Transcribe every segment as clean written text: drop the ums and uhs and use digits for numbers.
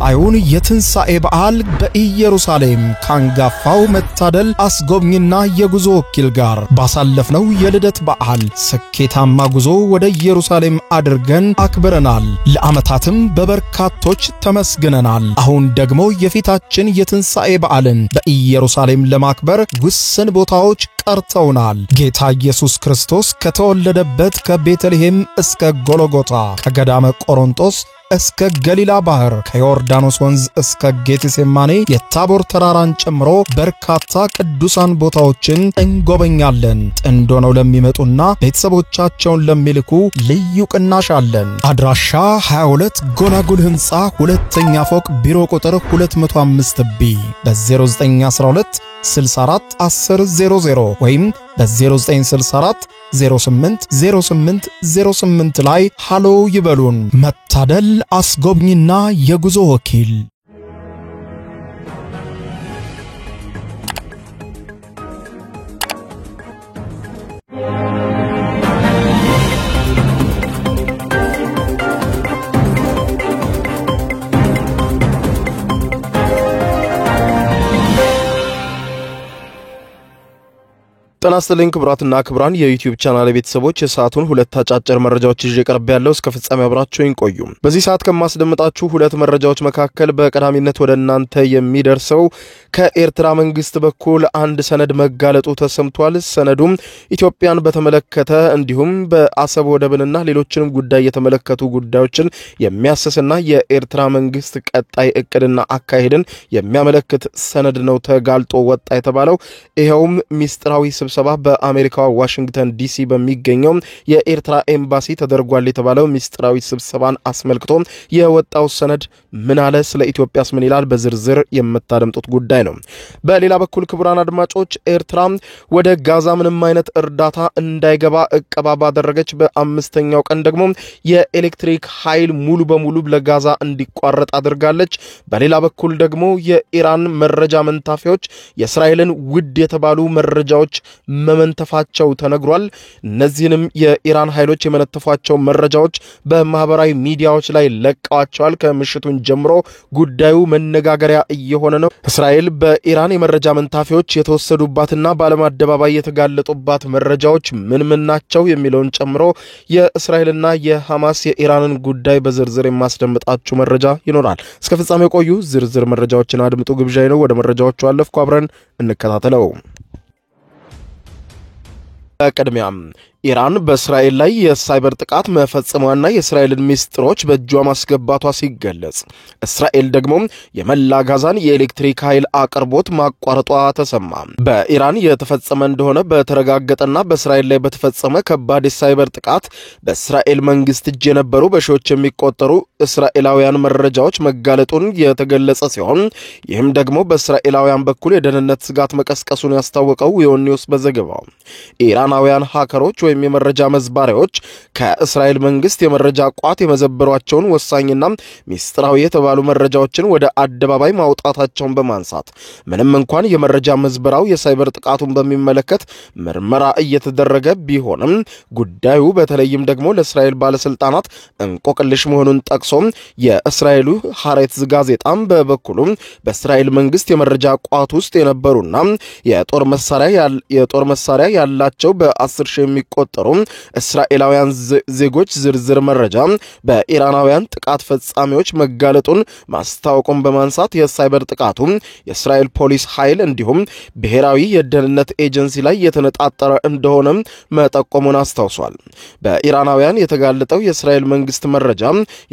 ቀጣዩን የትንሣኤ በዓል በኢየሩሳሌም ካንጋፋው መታደል አስጎብኝና የጉዞ ወኪል ጋር ባሳለፍነው የልደት በዓል ስኬታማ ጉዞ ወደ ኢየሩሳሌም አድርገን አክብረናል። ለዓመታትም በበርካቶች ተመስግነናል። አሁን ደግሞ የፊታችን የትንሣኤ በዓልን በኢየሩሳሌም ለማክበር ውስን ቦታዎች ቀርተውናል። ጌታ ኢየሱስ ክርስቶስ ከተወለደበት ከቤተልሔም እስከ ጎልጎታ፣ ከገዳመ ቆሮንጦስ እስከ ገሊላ ባህር፣ ከዮርዳኖስ ወንዝ እስከ ጌቴሴማኔ የታቦር ተራራን ጨምሮ በርካታ ቅዱሳን ቦታዎችን እንጎበኛለን። ጥንድ ሆነው ለሚመጡና ቤተሰቦቻቸውን ለሚልኩ ልዩ ቅናሽ አለን። አድራሻ 22 ጎላጉል ህንፃ ሁለተኛ ፎቅ ቢሮ ቁጥር 205B በ0912 64 1000 ወይም በ0964 080808 ላይ ሃሎ ይበሉን። መታደል አስጎብኝና የጉዞ ወኪል። ተናስተልኝ ክብራትና ክብራን የዩቲዩብ ቻናል ቤተሰቦች የሰዓቱን ሁለት አጫጭር መረጃዎች ይዤ ቀርብ ያለው እስከ ፍጻሜ አብራችሁኝ ቆዩ። በዚህ ሰዓት ከማስደምጣችሁ ሁለት መረጃዎች መካከል በቀዳሚነት ወደ እናንተ የሚደርሰው ከኤርትራ መንግስት በኩል አንድ ሰነድ መጋለጡ ተሰምቷል። ሰነዱም ኢትዮጵያን በተመለከተ እንዲሁም በአሰብ ወደብንና ሌሎችንም ጉዳይ የተመለከቱ ጉዳዮችን የሚያሰስና የኤርትራ መንግስት ቀጣይ እቅድና አካሄድን የሚያመለክት ሰነድ ነው ተጋልጦ ወጣ የተባለው። ይሄውም ሚስጥራዊ ስብሰባ በአሜሪካው ዋሽንግተን ዲሲ በሚገኘው የኤርትራ ኤምባሲ ተደርጓል የተባለው ሚስጥራዊ ስብሰባን አስመልክቶ የወጣው ሰነድ ምን አለ፣ ስለ ኢትዮጵያስ ምን ይላል፣ በዝርዝር የምታደምጡት ጉዳይ ነው። በሌላ በኩል ክቡራን አድማጮች ኤርትራ ወደ ጋዛ ምንም አይነት እርዳታ እንዳይገባ እቀባ ባደረገች በአምስተኛው ቀን ደግሞ የኤሌክትሪክ ኃይል ሙሉ በሙሉ ለጋዛ እንዲቋረጥ አድርጋለች። በሌላ በኩል ደግሞ የኢራን መረጃ መንታፊዎች የእስራኤልን ውድ የተባሉ መረጃዎች መመንተፋቸው ተነግሯል። እነዚህንም የኢራን ኃይሎች የመነተፏቸው መረጃዎች በማህበራዊ ሚዲያዎች ላይ ለቀዋቸዋል። ከምሽቱን ጀምሮ ጉዳዩ መነጋገሪያ እየሆነ ነው። እስራኤል በኢራን የመረጃ መንታፊዎች የተወሰዱባትና በዓለም አደባባይ የተጋለጡባት መረጃዎች ምን ናቸው የሚለውን ጨምሮ የእስራኤልና የሐማስ የኢራንን ጉዳይ በዝርዝር የማስደምጣችሁ መረጃ ይኖራል። እስከ ፍጻሜ ቆዩ። ዝርዝር መረጃዎችን አድምጡ ግብዣይ ነው። ወደ መረጃዎቹ አለፍኩ። አብረን እንከታተለው። በቅድሚያም ኢራን በእስራኤል ላይ የሳይበር ጥቃት መፈጸሟና የእስራኤልን ሚስጥሮች በእጇ ማስገባቷ ሲገለጽ፣ እስራኤል ደግሞ የመላ ጋዛን የኤሌክትሪክ ኃይል አቅርቦት ማቋረጧ ተሰማ። በኢራን የተፈጸመ እንደሆነ በተረጋገጠና በእስራኤል ላይ በተፈጸመ ከባድ የሳይበር ጥቃት በእስራኤል መንግስት እጅ የነበሩ በሺዎች የሚቆጠሩ እስራኤላውያን መረጃዎች መጋለጡን የተገለጸ ሲሆን ይህም ደግሞ በእስራኤላውያን በኩል የደህንነት ስጋት መቀስቀሱን ያስታወቀው ዮኒውስ በዘገባው ኢራናውያን ሃከሮች ወይም የመረጃ መዝባሪዎች ከእስራኤል መንግስት የመረጃ ቋት የመዘበሯቸውን ወሳኝና ሚስጥራዊ የተባሉ መረጃዎችን ወደ አደባባይ ማውጣታቸውን በማንሳት ምንም እንኳን የመረጃ መዝበራው የሳይበር ጥቃቱን በሚመለከት ምርመራ እየተደረገ ቢሆንም ጉዳዩ በተለይም ደግሞ ለእስራኤል ባለስልጣናት እንቆቅልሽ መሆኑን ጠቅሶ የእስራኤሉ ሐሬትዝ ጋዜጣም በበኩሉ በእስራኤል መንግስት የመረጃ ቋት ውስጥ የነበሩና የጦር መሳሪያ ያላቸው በ10 ሺህ የሚቆጠሩ እስራኤላውያን ዜጎች ዝርዝር መረጃ በኢራናውያን ጥቃት ፈጻሚዎች መጋለጡን ማስታወቁን በማንሳት የሳይበር ጥቃቱ የእስራኤል ፖሊስ ኃይል እንዲሁም ብሔራዊ የደህንነት ኤጀንሲ ላይ የተነጣጠረ እንደሆነ መጠቆሙን አስታውሷል። በኢራናውያን የተጋለጠው የእስራኤል መንግስት መረጃ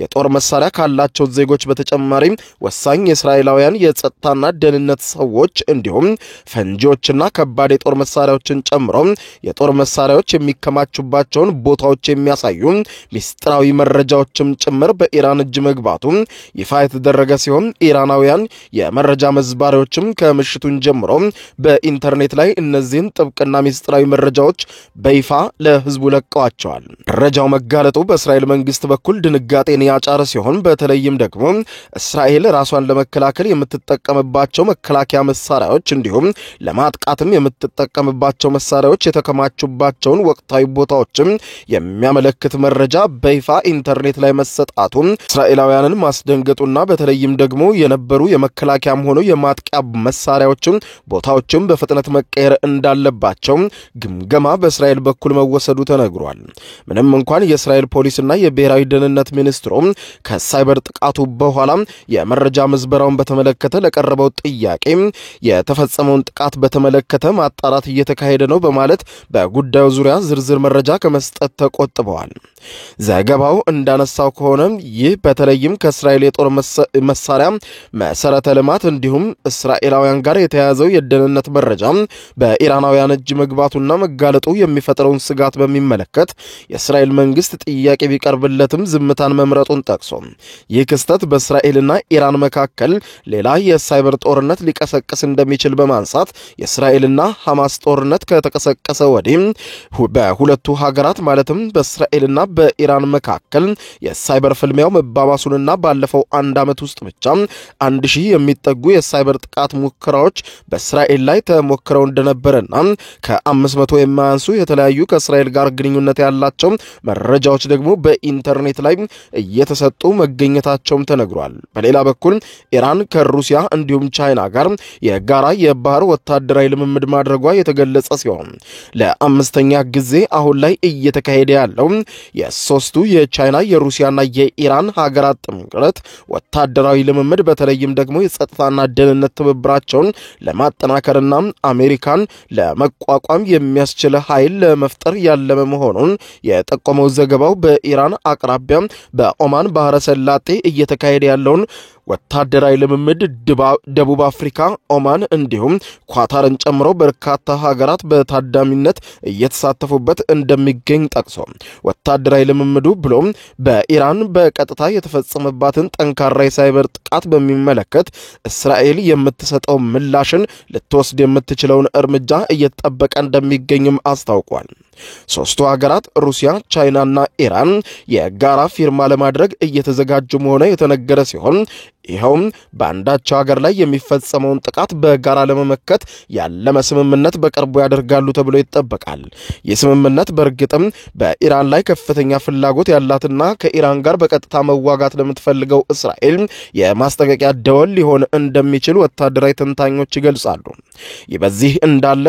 የጦር መሳሪያ ካላቸው ዜጎች በተጨማሪ ወሳኝ የእስራኤላውያን የጸጥታና ደህንነት ሰዎች እንዲሁም ፈንጂዎችና ከባድ የጦር መሳሪያዎችን ጨምሮ የጦር መሳሪያዎች የሚከማቹባቸውን ቦታዎች የሚያሳዩ ሚስጥራዊ መረጃዎችም ጭምር በኢራን እጅ መግባቱ ይፋ የተደረገ ሲሆን ኢራናውያን የመረጃ መዝባሪዎችም ከምሽቱን ጀምሮ በኢንተርኔት ላይ እነዚህን ጥብቅና ሚስጥራዊ መረጃዎች በይፋ ለህዝቡ ለቀዋቸዋል። መረጃው መጋለጡ በእስራኤል መንግስት በኩል ድንጋጤን ያጫረ ሲሆን በተለይም ደግሞ እስራኤል ራሷን ለመከላከል የምትጠቀምባቸው መከላከያ መሳሪያዎች እንዲሁም ለማጥቃትም የምትጠቀምባቸው መሳሪያዎች የተከማቹባቸውን ወቅት ወቅታዊ ቦታዎችም የሚያመለክት መረጃ በይፋ ኢንተርኔት ላይ መሰጣቱ እስራኤላውያንን ማስደንገጡና በተለይም ደግሞ የነበሩ የመከላከያም ሆኖ የማጥቂያ መሳሪያዎችም ቦታዎችም በፍጥነት መቀየር እንዳለባቸው ግምገማ በእስራኤል በኩል መወሰዱ ተነግሯል። ምንም እንኳን የእስራኤል ፖሊስና የብሔራዊ ደህንነት ሚኒስትሩ ከሳይበር ጥቃቱ በኋላ የመረጃ ምዝበራውን በተመለከተ ለቀረበው ጥያቄ የተፈጸመውን ጥቃት በተመለከተ ማጣራት እየተካሄደ ነው በማለት በጉዳዩ ዙሪያ ዝርዝር መረጃ ከመስጠት ተቆጥበዋል። ዘገባው እንዳነሳው ከሆነ ይህ በተለይም ከእስራኤል የጦር መሳሪያ መሰረተ ልማት እንዲሁም እስራኤላውያን ጋር የተያያዘው የደህንነት መረጃ በኢራናውያን እጅ መግባቱና መጋለጡ የሚፈጥረውን ስጋት በሚመለከት የእስራኤል መንግስት ጥያቄ ቢቀርብለትም ዝምታን መምረጡን ጠቅሶ ይህ ክስተት በእስራኤልና ኢራን መካከል ሌላ የሳይበር ጦርነት ሊቀሰቅስ እንደሚችል በማንሳት የእስራኤልና ሐማስ ጦርነት ከተቀሰቀሰ ወዲህ በሁለቱ ሀገራት ማለትም በእስራኤልና በኢራን መካከል የሳይበር ፍልሚያው መባባሱንና ባለፈው አንድ ዓመት ውስጥ ብቻ 1000 የሚጠጉ የሳይበር ጥቃት ሙከራዎች በእስራኤል ላይ ተሞክረው እንደነበረና ከ500 የማያንሱ የተለያዩ ከእስራኤል ጋር ግንኙነት ያላቸው መረጃዎች ደግሞ በኢንተርኔት ላይ እየተሰጡ መገኘታቸውም ተነግሯል። በሌላ በኩል ኢራን ከሩሲያ እንዲሁም ቻይና ጋር የጋራ የባህር ወታደራዊ ልምምድ ማድረጓ የተገለጸ ሲሆን ለአምስተኛ ጊዜ አሁን ላይ እየተካሄደ ያለው የሶስቱ የቻይና የሩሲያና የኢራን ሀገራት ጥምረት ወታደራዊ ልምምድ በተለይም ደግሞ የጸጥታና ደህንነት ትብብራቸውን ለማጠናከርና አሜሪካን ለመቋቋም የሚያስችል ኃይል ለመፍጠር ያለመ መሆኑን የጠቆመው ዘገባው በኢራን አቅራቢያ በኦማን ባህረ ሰላጤ እየተካሄደ ያለውን ወታደራዊ ልምምድ ደቡብ አፍሪካ፣ ኦማን እንዲሁም ኳታርን ጨምሮ በርካታ ሀገራት በታዳሚነት እየተሳተፉበት እንደሚገኝ ጠቅሶ ወታደራዊ ልምምዱ ብሎም በኢራን በቀጥታ የተፈጸመባትን ጠንካራ የሳይበር ጥቃት በሚመለከት እስራኤል የምትሰጠው ምላሽን ልትወስድ የምትችለውን እርምጃ እየተጠበቀ እንደሚገኝም አስታውቋል። ሶስቱ ሀገራት ሩሲያ፣ ቻይናና ኢራን የጋራ ፊርማ ለማድረግ እየተዘጋጁ መሆኑ የተነገረ ሲሆን ይኸውም በአንዳቸው ሀገር ላይ የሚፈጸመውን ጥቃት በጋራ ለመመከት ያለመ ስምምነት በቅርቡ ያደርጋሉ ተብሎ ይጠበቃል። ይህ ስምምነት በእርግጥም በኢራን ላይ ከፍተኛ ፍላጎት ያላትና ከኢራን ጋር በቀጥታ መዋጋት ለምትፈልገው እስራኤል የማስጠንቀቂያ ደወል ሊሆን እንደሚችል ወታደራዊ ተንታኞች ይገልጻሉ። ይህ በዚህ እንዳለ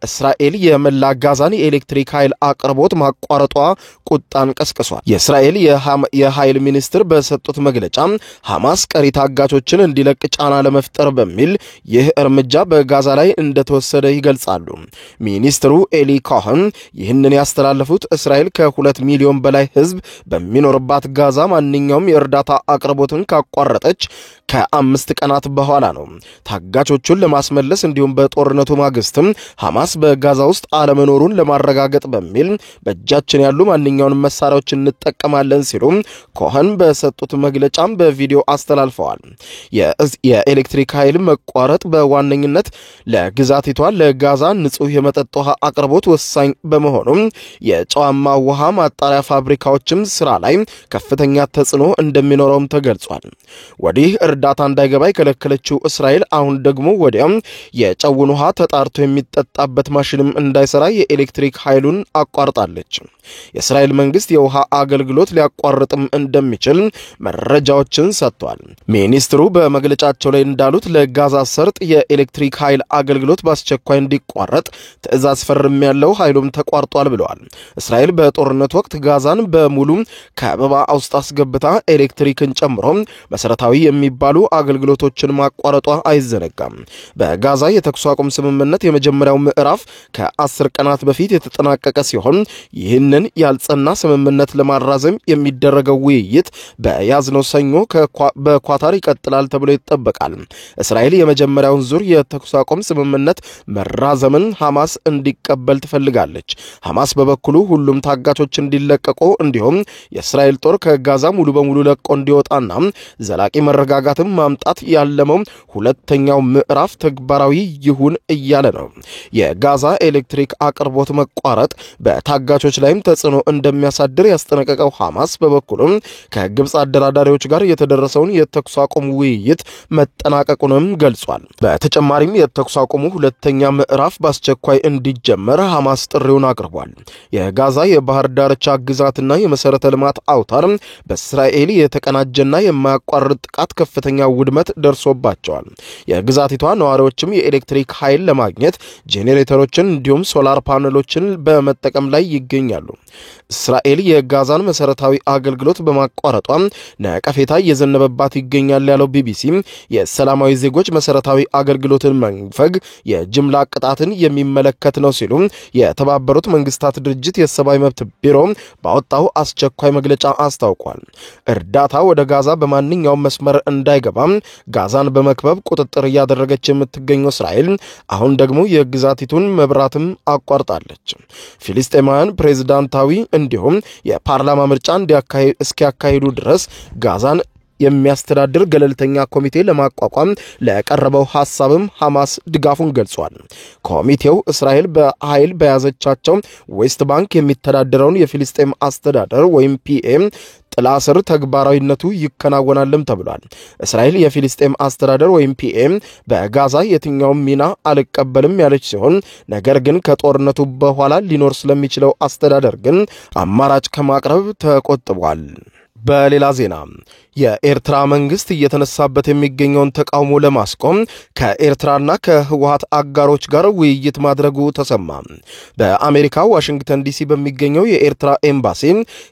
እስራኤል የመላ ጋዛን የኤሌክትሪክ ኃይል አቅርቦት ማቋረጧ ቁጣን ቀስቅሷል። የእስራኤል የኃይል ሚኒስትር በሰጡት መግለጫ ሐማስ ቀሪ ታጋቾችን እንዲለቅ ጫና ለመፍጠር በሚል ይህ እርምጃ በጋዛ ላይ እንደተወሰደ ይገልጻሉ። ሚኒስትሩ ኤሊ ኮሄን ይህንን ያስተላለፉት እስራኤል ከ2 ሚሊዮን በላይ ሕዝብ በሚኖርባት ጋዛ ማንኛውም የእርዳታ አቅርቦትን ካቋረጠች ከ5 ቀናት በኋላ ነው። ታጋቾቹን ለማስመለስ እንዲሁም በጦርነቱ ማግስትም ሐማስ በጋዛ ውስጥ አለመኖሩን ለማረጋገጥ በሚል በእጃችን ያሉ ማንኛውንም መሳሪያዎች እንጠቀማለን ሲሉ ኮሄን በሰጡት መግለጫም በቪዲዮ አስተላልፈዋል። የኤሌክትሪክ ኃይል መቋረጥ በዋነኝነት ለግዛቲቷ ለጋዛ ንጹህ የመጠጥ ውሃ አቅርቦት ወሳኝ በመሆኑ የጨዋማ ውሃ ማጣሪያ ፋብሪካዎችም ስራ ላይ ከፍተኛ ተጽዕኖ እንደሚኖረውም ተገልጿል። ወዲህ እርዳታ እንዳይገባ የከለከለችው እስራኤል አሁን ደግሞ ወዲያም የጨውን ውሃ ተጣርቶ የሚጠጣበት ማሽንም እንዳይሰራ የኤሌክትሪክ ኃይሉን አቋርጣለች። የእስራኤል መንግስት የውሃ አገልግሎት ሊያቋርጥም እንደሚችል መረጃዎችን ሰጥቷል። ሚኒስትሩ በመግለጫቸው ላይ እንዳሉት ለጋዛ ሰርጥ የኤሌክትሪክ ኃይል አገልግሎት በአስቸኳይ እንዲቋረጥ ትዕዛዝ ፈርሜያለሁ፣ ኃይሉም ተቋርጧል ብለዋል። እስራኤል በጦርነት ወቅት ጋዛን በሙሉ ከበባ ውስጥ አስገብታ ኤሌክትሪክን ጨምሮ መሰረታዊ የሚባሉ አገልግሎቶችን ማቋረጧ አይዘነጋም። በጋዛ የተኩስ አቁም ስምምነት የመጀመሪያው ምዕራፍ ከ10 ቀናት በፊት የተጠናቀቀ ሲሆን ይህንን ያልጸና ስምምነት ለማራዘም የሚደረገው ውይይት በያዝነው ሰኞ በኳታር ይቀጥላል ተብሎ ይጠበቃል። እስራኤል የመጀመሪያውን ዙር የተኩስ አቁም ስምምነት መራዘምን ሐማስ እንዲቀበል ትፈልጋለች። ሐማስ በበኩሉ ሁሉም ታጋቾች እንዲለቀቁ እንዲሁም የእስራኤል ጦር ከጋዛ ሙሉ በሙሉ ለቆ እንዲወጣና ዘላቂ መረጋጋትን ማምጣት ያለመው ሁለተኛው ምዕራፍ ተግባራዊ ይሁን እያለ ነው። የጋዛ ኤሌክትሪክ አቅርቦት መቋረጥ በታጋቾች ላይም ተጽዕኖ እንደሚያሳድር ያስጠነቀቀው ሐማስ በበኩሉ ከግብጽ አደራዳሪዎች ጋር የተደረሰውን የተኩስ አቁም ውይይት መጠናቀቁንም ገልጿል። በተጨማሪም የተኩስ አቁሙ ሁለተኛ ምዕራፍ በአስቸኳይ እንዲጀመር ሐማስ ጥሪውን አቅርቧል። የጋዛ የባህር ዳርቻ ግዛትና የመሰረተ ልማት አውታር በእስራኤል የተቀናጀና የማያቋርጥ ጥቃት ከፍተኛ ውድመት ደርሶባቸዋል። የግዛቲቷ ነዋሪዎችም የኤሌክትሪክ ኃይል ለማግኘት ጄኔሬተሮችን እንዲሁም ሶላር ፓነሎችን በመጠቀም ላይ ይገኛሉ። እስራኤል የጋዛን መሰረታዊ አገልግሎት በማቋረጧ ነቀፌታ እየዘነበባት ይገኛል ያለው ቢቢሲ የሰላማዊ ዜጎች መሰረታዊ አገልግሎትን መንፈግ የጅምላ ቅጣትን የሚመለከት ነው ሲሉ የተባበሩት መንግስታት ድርጅት የሰብአዊ መብት ቢሮ ባወጣው አስቸኳይ መግለጫ አስታውቋል። እርዳታ ወደ ጋዛ በማንኛውም መስመር እንዳይገባ ጋዛን በመክበብ ቁጥጥር እያደረገች የምትገኘው እስራኤል አሁን ደግሞ የግዛቲቱን መብራትም አቋርጣለች። ፊሊስጤማውያን ፕሬዝዳንታዊ እንዲሁም የፓርላማ ምርጫ እስኪያካሂዱ ድረስ ጋዛን የሚያስተዳድር ገለልተኛ ኮሚቴ ለማቋቋም ለቀረበው ሐሳብም ሐማስ ድጋፉን ገልጿል። ኮሚቴው እስራኤል በኃይል በያዘቻቸው ዌስት ባንክ የሚተዳደረውን የፊሊስጤም አስተዳደር ወይም ፒኤም ጥላ ስር ተግባራዊነቱ ይከናወናልም ተብሏል። እስራኤል የፊሊስጤም አስተዳደር ወይም ፒኤም በጋዛ የትኛውም ሚና አልቀበልም ያለች ሲሆን ነገር ግን ከጦርነቱ በኋላ ሊኖር ስለሚችለው አስተዳደር ግን አማራጭ ከማቅረብ ተቆጥቧል። በሌላ ዜና የኤርትራ መንግስት እየተነሳበት የሚገኘውን ተቃውሞ ለማስቆም ከኤርትራና ከህወሓት አጋሮች ጋር ውይይት ማድረጉ ተሰማ። በአሜሪካ ዋሽንግተን ዲሲ በሚገኘው የኤርትራ ኤምባሲ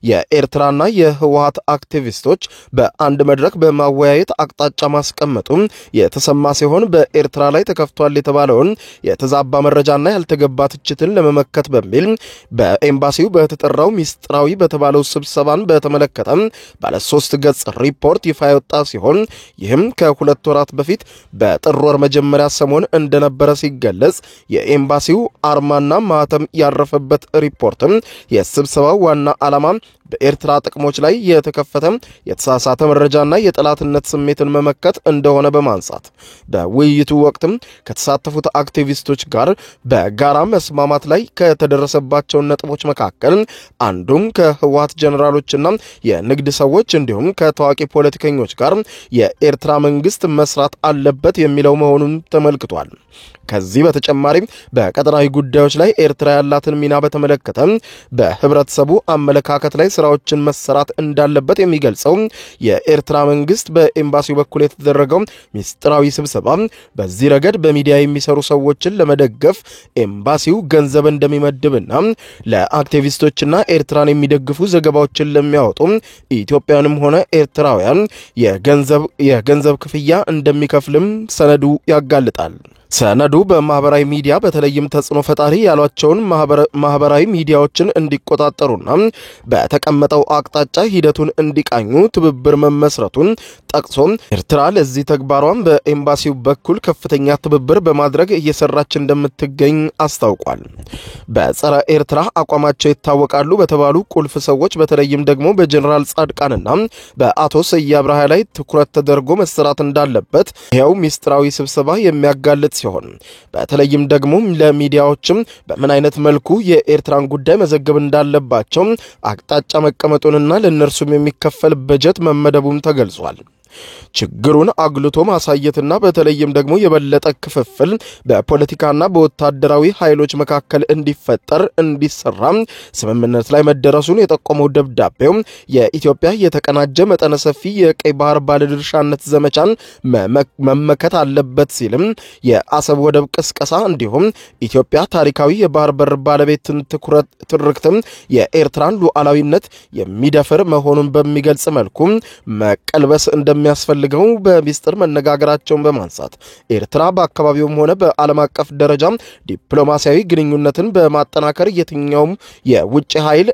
የኤርትራና የህወሓት አክቲቪስቶች በአንድ መድረክ በማወያየት አቅጣጫ ማስቀመጡ የተሰማ ሲሆን በኤርትራ ላይ ተከፍቷል የተባለውን የተዛባ መረጃና ያልተገባ ትችትን ለመመከት በሚል በኤምባሲው በተጠራው ሚስጥራዊ በተባለው ስብሰባን በተመለከተ ባለ 3 ገጽ ሪፖርት ይፋ የወጣ ሲሆን ይህም ከ2 ወራት በፊት በጥር ወር መጀመሪያ ሰሞን እንደነበረ ሲገለጽ የኤምባሲው አርማና ማህተም ያረፈበት ሪፖርትም የስብሰባው ዋና ዓላማ በኤርትራ ጥቅሞች ላይ የተከፈተ የተሳሳተ መረጃና የጠላትነት ስሜትን መመከት እንደሆነ በማንሳት በውይይቱ ወቅትም ከተሳተፉት አክቲቪስቶች ጋር በጋራ መስማማት ላይ ከተደረሰባቸው ነጥቦች መካከል አንዱም ከህወሓት ጀነራሎችና የንግድ ሰዎች እንዲሁም ከታዋቂ ፖለቲከኞች ጋር የኤርትራ መንግስት መስራት አለበት የሚለው መሆኑን ተመልክቷል። ከዚህ በተጨማሪ በቀጠናዊ ጉዳዮች ላይ ኤርትራ ያላትን ሚና በተመለከተ በህብረተሰቡ አመለካከት ላይ ስራዎችን መሰራት እንዳለበት የሚገልጸው የኤርትራ መንግስት በኤምባሲው በኩል የተደረገው ሚስጥራዊ ስብሰባ በዚህ ረገድ በሚዲያ የሚሰሩ ሰዎችን ለመደገፍ ኤምባሲው ገንዘብ እንደሚመድብና ለአክቲቪስቶችና ኤርትራን የሚደግፉ ዘገባዎችን ለሚያወጡ ኢትዮጵያንም ሆነ ኤርትራውያን የገንዘብ ክፍያ እንደሚከፍልም ሰነዱ ያጋልጣል። ሰነዱ በማህበራዊ ሚዲያ በተለይም ተጽዕኖ ፈጣሪ ያሏቸውን ማህበራዊ ሚዲያዎችን እንዲቆጣጠሩና በተቀመጠው አቅጣጫ ሂደቱን እንዲቃኙ ትብብር መመስረቱን ጠቅሶ ኤርትራ ለዚህ ተግባሯን በኤምባሲው በኩል ከፍተኛ ትብብር በማድረግ እየሰራች እንደምትገኝ አስታውቋል። በጸረ ኤርትራ አቋማቸው ይታወቃሉ በተባሉ ቁልፍ ሰዎች በተለይም ደግሞ በጀነራል ጻድቃንና በአቶ ሰያ አብርሃ ላይ ትኩረት ተደርጎ መሰራት እንዳለበት ይሄው ሚስጥራዊ ስብሰባ የሚያጋልጥ ሲሆን በተለይም ደግሞ ለሚዲያዎችም በምን አይነት መልኩ የኤርትራን ጉዳይ መዘገብ እንዳለባቸው አቅጣጫ መቀመጡንና ለነርሱም የሚከፈል በጀት መመደቡም ተገልጿል። ችግሩን አግልቶ ማሳየትና በተለይም ደግሞ የበለጠ ክፍፍል በፖለቲካና በወታደራዊ ኃይሎች መካከል እንዲሰራ ስምምነት ላይ መደረሱን የጠቆመው ደብዳቤው የኢትዮጵያ የተቀናጀ መጠነ ሰፊ የቀይ ባህር ባለድርሻነት ዘመቻን መመከት አለበት ሲልም የአሰብ ወደብ ቅስቀሳ እንዲሁም ኢትዮጵያ ታሪካዊ የባህር በር ባለቤትን ትርክትም የኤርትራን ሉዓላዊነት የሚደፍር መሆኑን በሚገልጽ መልኩ መቀልበስ እንደሚያስፈልገው በሚስጥር መነጋገራቸውን በማንሳት ኤርትራ በአካባቢውም ሆነ በዓለም አቀፍ ደረጃ ዲፕሎማሲያዊ ግንኙነትን በማጠናከር የትኛውም የውጭ ኃይል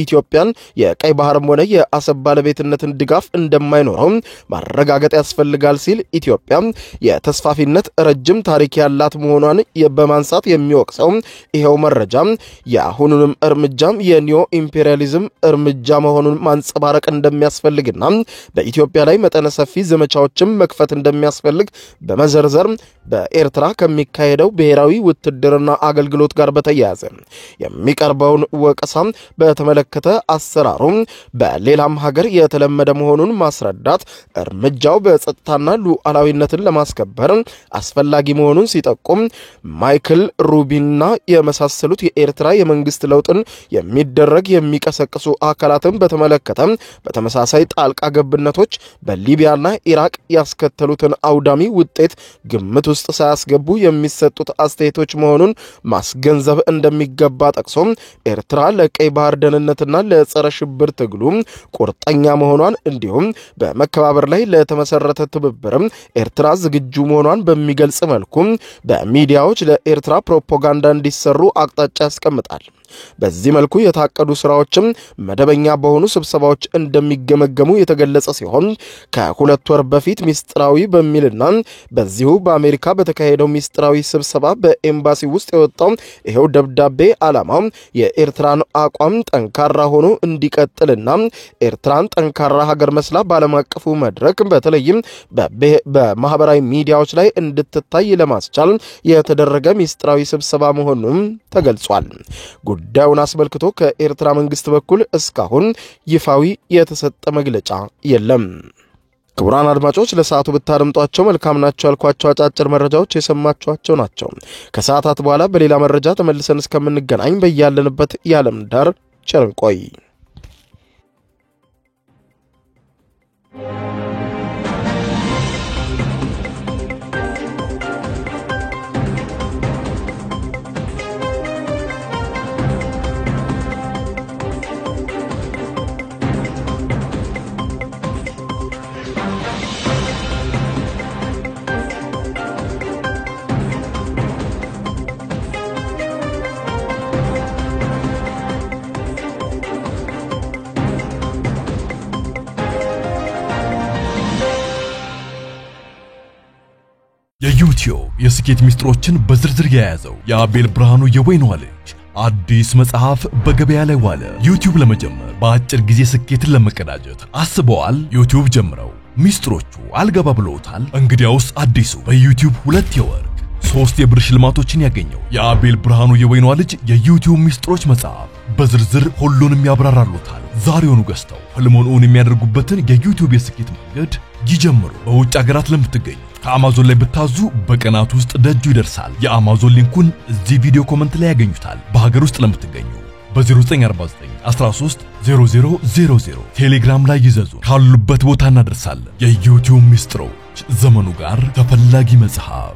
ኢትዮጵያን የቀይ ባህርም ሆነ የአሰብ ባለቤትነትን ድጋፍ እንደማይኖረው ማረጋገጥ ያስፈልጋል ሲል ኢትዮጵያ የተስፋፊነት ረጅም ታሪክ ያላት መሆኗን በማንሳት የሚወቅሰው ይሄው መረጃ የአሁኑንም እርምጃም የኒዮ ኢምፔሪያሊዝም እርምጃ መሆኑን ማንጸባረቅ እንደሚያስፈልግና በኢትዮጵያ ላይ መጠነ መጠነ ሰፊ ዘመቻዎችም መክፈት እንደሚያስፈልግ በመዘርዘር በኤርትራ ከሚካሄደው ብሔራዊ ውትድርና አገልግሎት ጋር በተያያዘ የሚቀርበውን ወቀሳ በተመለከተ አሰራሩ በሌላም ሀገር የተለመደ መሆኑን ማስረዳት እርምጃው በጸጥታና ሉዓላዊነትን ለማስከበር አስፈላጊ መሆኑን ሲጠቁም ማይክል ሩቢንና የመሳሰሉት የኤርትራ የመንግስት ለውጥን የሚደረግ የሚቀሰቅሱ አካላትን በተመለከተ በተመሳሳይ ጣልቃ ገብነቶች በሊቢያና ኢራቅ ያስከተሉትን አውዳሚ ውጤት ግምት ውስጥ ሳያስገቡ የሚሰጡት አስተያየቶች መሆኑን ማስገንዘብ እንደሚገባ ጠቅሶ ኤርትራ ለቀይ ባህር ደህንነትና ለጸረ ሽብር ትግሉ ቁርጠኛ መሆኗን እንዲሁም በመከባበር ላይ ለተመሰረተ ትብብር ኤርትራ ዝግጁ መሆኗን በሚገልጽ መልኩ በሚዲያዎች ለኤርትራ ፕሮፓጋንዳ እንዲሰሩ አቅጣጫ ያስቀምጣል። በዚህ መልኩ የታቀዱ ስራዎችም መደበኛ በሆኑ ስብሰባዎች እንደሚገመገሙ የተገለጸ ሲሆን ከ2 ወር በፊት ሚስጥራዊ በሚልና በዚሁ በአሜሪካ በተካሄደው ሚስጥራዊ ስብሰባ በኤምባሲ ውስጥ የወጣው ይሄው ደብዳቤ ዓላማው የኤርትራን አቋም ጠንካራ ሆኖ እንዲቀጥልና ኤርትራን ጠንካራ ሀገር መስላ ባለም አቀፉ መድረክ በተለይም በማህበራዊ ሚዲያዎች ላይ እንድትታይ ለማስቻል የተደረገ ሚስጥራዊ ስብሰባ መሆኑን ተገልጿል። ጉዳዩን አስመልክቶ ከኤርትራ መንግስት በኩል እስካሁን ይፋዊ የተሰጠ መግለጫ የለም። ክቡራን አድማጮች ለሰዓቱ ብታደምጧቸው መልካም ናቸው ያልኳቸው አጫጭር መረጃዎች የሰማችኋቸው ናቸው። ከሰዓታት በኋላ በሌላ መረጃ ተመልሰን እስከምንገናኝ በያለንበት የዓለም ዳር ቸር እንቆይ። የዩቲዩብ የስኬት ሚስጥሮችን በዝርዝር የያዘው የአቤል ብርሃኑ የወይኗ ልጅ አዲስ መጽሐፍ በገበያ ላይ ዋለ። ዩቲዩብ ለመጀመር በአጭር ጊዜ ስኬትን ለመቀዳጀት አስበዋል? ዩቲዩብ ጀምረው ሚስጥሮቹ አልገባ ብለውታል? እንግዲያውስ አዲሱ በዩቲዩብ 2 የወርቅ 3 የብር ሽልማቶችን ያገኘው የአቤል ብርሃኑ የወይኗ ልጅ የዩቲዩብ ሚስጥሮች መጽሐፍ በዝርዝር ሁሉንም ያብራራሉታል። ዛሬውኑ ገዝተው ህልሞን እውን የሚያደርጉበትን የዩቲዩብ የስኬት መንገድ ይጀምሩ። በውጭ ሀገራት ለምትገኙ ከአማዞን ላይ ብታዙ በቀናት ውስጥ ደጁ ይደርሳል። የአማዞን ሊንኩን እዚህ ቪዲዮ ኮሜንት ላይ ያገኙታል። በሀገር ውስጥ ለምትገኙ በ0949 13 0000 ቴሌግራም ላይ ይዘዙ። ካሉበት ቦታ እናደርሳለን። የዩቲዩብ ሚስጥሮች ዘመኑ ጋር ተፈላጊ መጽሐፍ